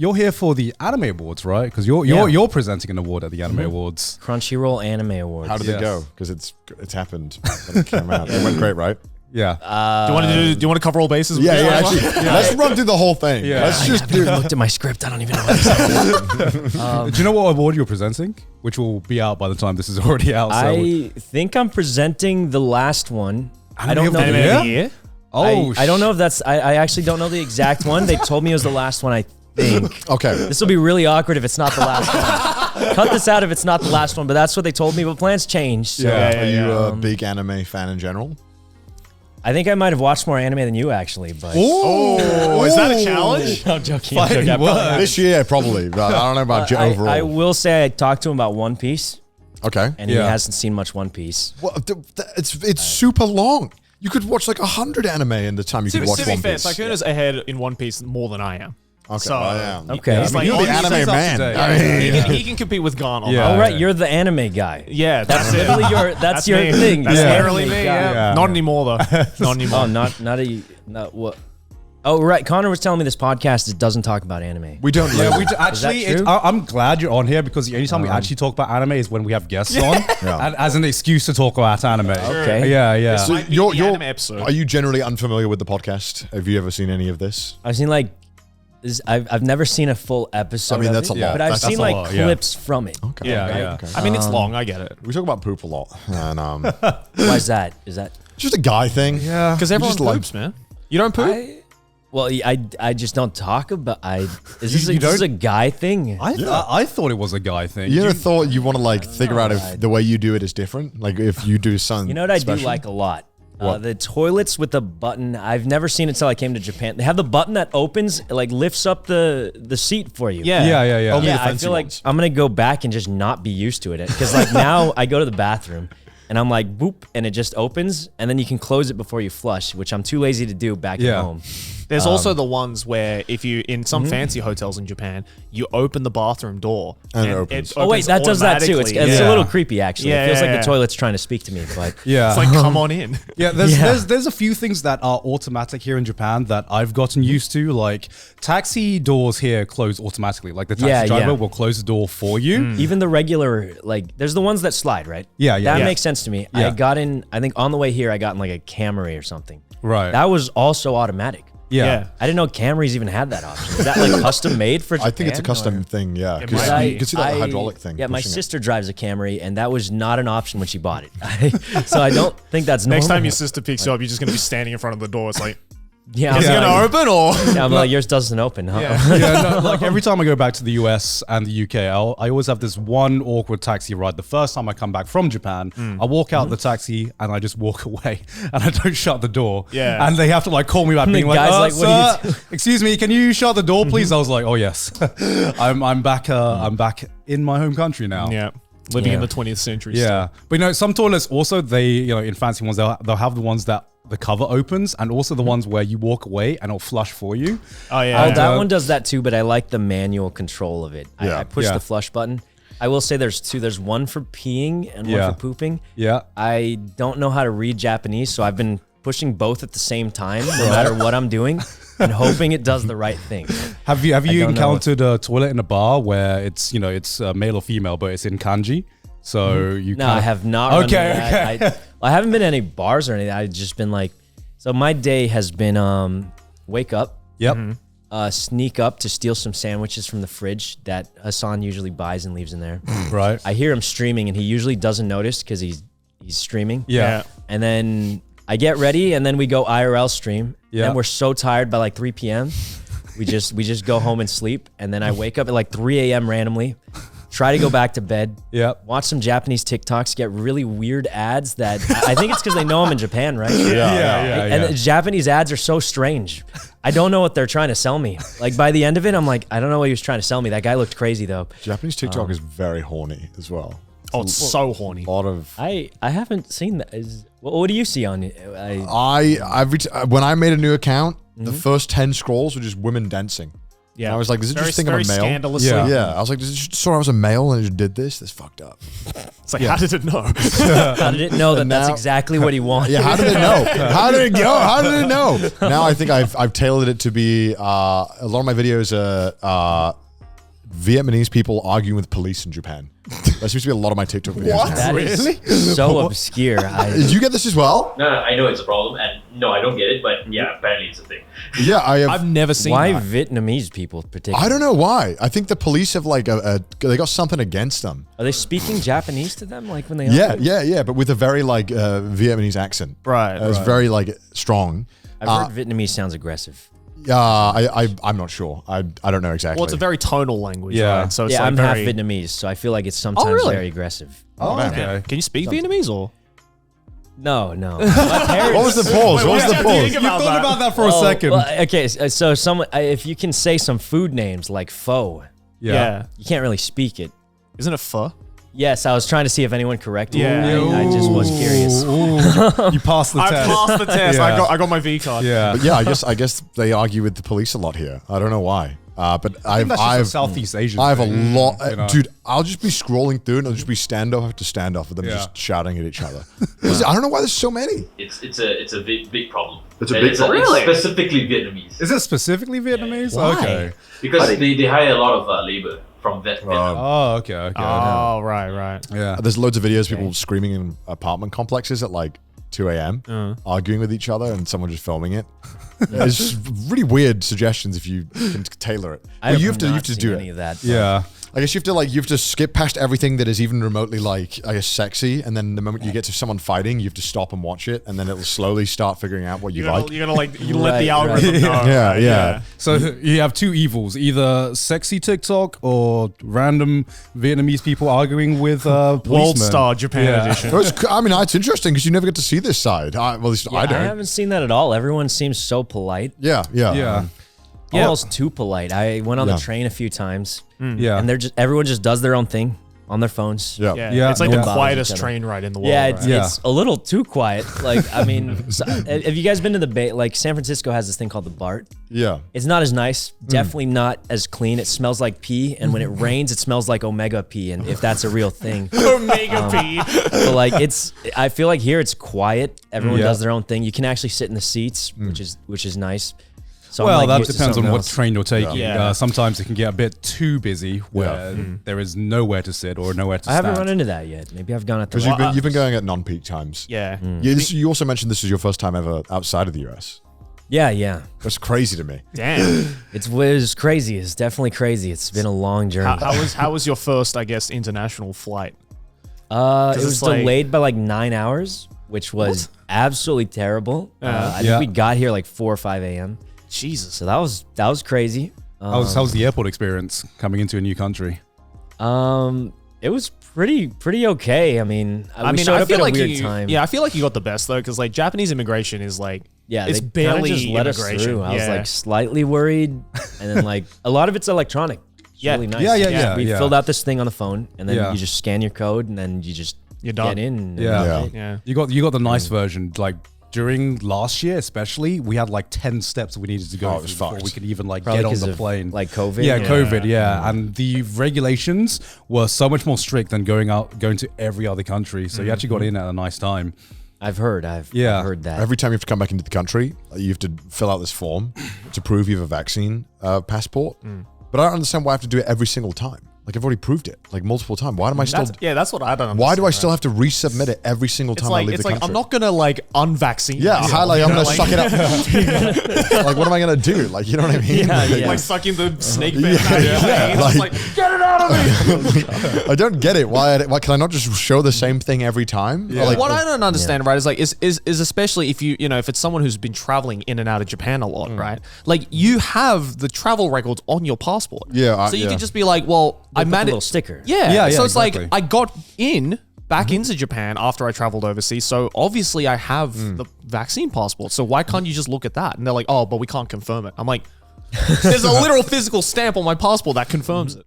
you're here for the Anime Awards, right? Because you're presenting an award at the Anime Awards. Crunchyroll Anime Awards. How did it go? Because it's happened when it came out. It went great, right? Yeah. Do you want to cover all bases? Yeah. Actually, let's run through the whole thing. Yeah. Let's just I haven't looked at my script. I don't even know what Do you know what award you're presenting? Which will be out by the time this is already out. I think I'm presenting the last one. I don't know. Anime of the year? Oh, I don't know if that's. I actually don't know the exact one. They told me it was the last one. I think. Okay. This will be really awkward if it's not the last one. Cut this out if it's not the last one. But that's what they told me. But plans change. So Are you a big anime fan in general? I think I might have watched more anime than you actually. But Oh, is that a challenge? I'm joking. Fighting words. This year, probably. But I don't know about overall. I will say I talked to him about One Piece, Okay. and he hasn't seen much One Piece. Well, it's super long. You could watch like 100 anime in the time you could watch To be One fair, Piece. Sykkuno's ahead in One Piece more than I am. Okay. So, Okay. He's like, You're the He anime stays up man. to date. I mean, he can compete with Gon on Yeah. that. All right, you're the anime guy. Yeah, That's that's it. literally your. That's your me. thing. That's You're the literally anime me. guy. Yeah. Yeah. Not anymore though. Not anymore. Oh, not what? Oh, right. Connor was telling me this podcast doesn't talk about anime. we don't. Yeah, really. we actually. true? I'm glad you're on here because the only time we actually talk about anime is when we have guests on, and as an excuse to talk about anime. Okay. Yeah. So- Might be the anime episode. Are you generally unfamiliar with the podcast? Have you ever seen any of this? I've seen like. I've never seen a full episode. I mean, of that's it, a lot. but I've That's seen a like lot, yeah. clips from it. Okay. Yeah. Okay. I mean, it's long. I get it. We talk about poop a lot, and Why is that? Is that? it's just a guy thing. Yeah. Because everyone just like- poops, man. You don't poop? Well, I just don't talk about. Is You this don't? a guy thing? I thought it was a guy thing. You ever thought you want to like figure out if the way you do it is different? Like if you do something. You know what I do special? like a lot? What? The toilets with the button. I've never seen it until I came to Japan. They have the button that opens, like lifts up the seat for you. Yeah. Yeah. Only Yeah, the I fancy feel like ones. I'm gonna go back and just not be used to it. Because like now I go to the bathroom and I'm like boop and it just opens and then you can close it before you flush, which I'm too lazy to do back at home. There's also the ones where if you, in some fancy hotels in Japan, you open the bathroom door. And it opens. Oh wait, that does that too. It's automatically. a little creepy actually. Yeah, It feels yeah, like yeah. the toilet's trying to speak to me, but Yeah. It's like, come on in. Yeah, there's a few things that are automatic here in Japan that I've gotten used to. Like taxi doors here close automatically. Like the taxi driver will close the door for you. even the regular, like, there's the ones that slide, right? Yeah. That makes sense to me. Yeah. I got in, I think on the way here, I got in like a Camry or something. Right. That was also automatic. Yeah. I didn't know Camrys even had that option. Is that like custom made for Japan? I think it's a custom thing. Yeah. Because might you can see like the hydraulic thing. Yeah, my pushing it. sister drives a Camry, and that was not an option when she bought it. So I don't think that's normal. Next time your sister picks you up, you're just going to be standing in front of the door. It's like, yeah, is it I'm going like, to open or? yeah, I'm like, yours doesn't open, huh? Yeah, no, like every time I go back to the US and the UK, I always have this one awkward taxi ride. The first time I come back from Japan, I walk out the taxi and I just walk away and I don't shut the door. Yeah. And they have to like call me back And the being like, guy's like, what are you sir, excuse me, can you shut the door please? I was like, oh yes, I'm back in my home country now. Yeah. Living in Yeah. the 20th century. Yeah. But you know, some toilets also, they, in fancy ones, they'll have the ones that the cover opens and also the ones where you walk away and it'll flush for you. Oh, yeah. Oh, that one does that too, but I like the manual control of it. Yeah. I push Yeah. the flush button. I will say there's two. There's one for peeing and Yeah. one for pooping. Yeah. I don't know how to read Japanese, so I've been pushing both at the same time, no matter what I'm doing, and hoping it does the right thing. Have you don't know encountered a toilet in a bar where it's male or female, but it's in kanji? So you No, can't. I have not. run into Okay, that. I haven't been to any bars or anything. I've just been like, so my day has been wake up, Yep. sneak up to steal some sandwiches from the fridge that Hassan usually buys and leaves in there. Right. I hear him streaming, and he usually doesn't notice because he's streaming. Yeah. And then I get ready, and then we go IRL stream. Yeah. And we're so tired by like 3 p.m. We just go home and sleep, and then I wake up at like 3 a.m. randomly. Try to go back to bed. Yep. Watch some Japanese TikToks, get really weird ads that I think it's because they know I'm in Japan, right? Yeah. And the Japanese ads are so strange. I don't know what they're trying to sell me. Like by the end of it, I'm like, I don't know what he was trying to sell me. That guy looked crazy though. Japanese TikTok is very horny as well. Oh, it's so horny. A lot of. I haven't seen that. What do you see on it? When I made a new account, the first 10 scrolls were just women dancing. And I was like, does it very, just think I'm very a male? scandalously. Yeah. Yeah. I was like, does it just saw I was a male and it just did this? That's fucked up. It's like, how did it know? How did it know that that's now- exactly what he wanted? Yeah, how did it know? How did it go? How did it know? Now I think I've tailored it to be a lot of my videos are Vietnamese people arguing with police in Japan. That seems to be a lot of my TikTok videos. What? now. That is so obscure. Did you get this as well? No, I know it's a problem, and no, I don't get it, but yeah, apparently it's a thing. Yeah, I have. I've never seen Why that. Vietnamese people particularly? I don't know why. I think the police have like they got something against them. Are they speaking Japanese to them like when they Yeah, argue? yeah, but with a very like Vietnamese accent. Right, It's right. very like strong. I've heard Vietnamese sounds aggressive. I'm not sure. I don't know exactly. Well, it's a very tonal language, Yeah. right? So it's Yeah, like I'm very... half Vietnamname, so I feel like it's sometimes really? very aggressive. Oh, okay. Can you speak Vietnamese or? No. My parents. What was the pause? What was the pause? You thought about that for a Oh, second. well, okay, so someone, if you can say some food names like pho, Yeah. you can't really speak it. Isn't it pho? Yes, I was trying to see if anyone corrected Yeah. me. I just was curious. Ooh, you passed the I test. passed the test. Yeah. I got my V card. Yeah. But yeah, I guess they argue with the police a lot here. I don't know why. But I think that's just a I've Southeast Asian I have a thing, lot, you know? dude. I'll just be scrolling through and it'll just be standoff after standoff with them Yeah. just shouting at each other. I don't know why there's so many. It's a big problem. It's a And big problem? It's Really? specifically Vietnamese. Is it specifically Vietnamese? Why? Okay. Because they hire a lot of labor from Vietnam. Oh, okay. Oh, right. Yeah. There's loads of videos of people screaming in apartment complexes at like 2 a.m. Arguing with each other and someone just filming it. It's just really weird suggestions if you can tailor it. I But you have to not do seen any it. of that. but- Yeah. I guess you have to skip past everything that is even remotely like, I guess, sexy, and then the moment you get to someone fighting, you have to stop and watch it, and then it'll slowly start figuring out what you like. You're gonna like you let the Right, right. algorithm know. Yeah, right? yeah. So you have two evils: either sexy TikTok or random Vietnamese people arguing with World policemen. Star Japan Yeah. edition. It's interesting because you never get to see this side. Well, at least Yeah, I I don't. haven't seen that at all. Everyone seems so polite. Yeah. Yeah. Almost too polite. I went on Yeah. the train a few times, Yeah. and everyone just does their own thing on their phones. Yeah. Yeah, Yeah, it's like no the one bothers quietest each other. train ride in the world. Yeah, right? it's a little too quiet. Like, I mean, have you guys been to the Bay? Like, San Francisco has this thing called the BART. Yeah. It's not as nice. Definitely not as clean. It smells like pee, and when it rains, it smells like Omega pee. And if that's a real thing, Omega P. but like I feel like here it's quiet. Everyone Yeah. does their own thing. You can actually sit in the seats, which is nice. So I'm, Well, like, that used to depends on something what else. train you're taking. Yeah. Sometimes it can get a bit too busy where there is nowhere to sit or nowhere to I stand. haven't run into that yet. Maybe I've gone at the. Because you've been going at non-peak times. Yeah. You also mentioned this was your first time ever outside of the US. Yeah. That's crazy to me. Damn. It was crazy. It's definitely crazy. It's been a long journey. How was your first, I guess, international flight? It was it's like- delayed by like 9 hours, which was absolutely terrible. I think we got here like 4 or 5 a.m. Jesus. So that was crazy. How's the airport experience coming into a new country? It was pretty okay. I mean, we showed I up feel at a like weird you, time. yeah, I feel like you got the best though, because like Japanese immigration is like, Yeah, it's they kinda barely just let us immigration. through. I was Yeah. like slightly worried, and then like a lot of it's electronic. It's Yeah. really nice. Yeah. We filled out this thing on the phone, and then Yeah. you just scan your code, and then you just You're done. get in. and Yeah. that's it. yeah. You got the nice version. Like during last year, especially, we had like 10 steps we needed to go Oh, it through was before fucked. we could even like Probably get on 'cause the of, plane. like COVID. Yeah, Yeah. COVID, yeah. And the regulations were so much more strict than going to every other country. So you actually got in at a nice time. I've heard that. Every time you have to come back into the country, you have to fill out this form to prove you have a vaccine passport. But I don't understand why I have to do it every single time. Like I've already proved it like multiple times. Why am I still? That's what I don't understand. Why do I still have to resubmit it every single time I leave the country? I'm not gonna like unvaccinate. Yeah, myself, I'm you know, gonna like- suck it up. Like, what am I gonna do? Like, you know what I mean? Yeah, Like, yeah. like sucking the snake bit. Yeah, It's like- like, get it out of me. I don't get it. Why can I not just show the same thing every time? Yeah. Like, What I don't understand, right, is like is especially if if it's someone who's been traveling in and out of Japan a lot, right? Like you have the travel records on your passport. Yeah, So you yeah. can just be like, well, I put the managed little sticker. Yeah. Yeah, So yeah, it's exactly. like I got back into Japan after I traveled overseas. So obviously I have the vaccine passport. So why can't you just look at that? And they're like, oh, but we can't confirm it. I'm like, there's a literal physical stamp on my passport that confirms it.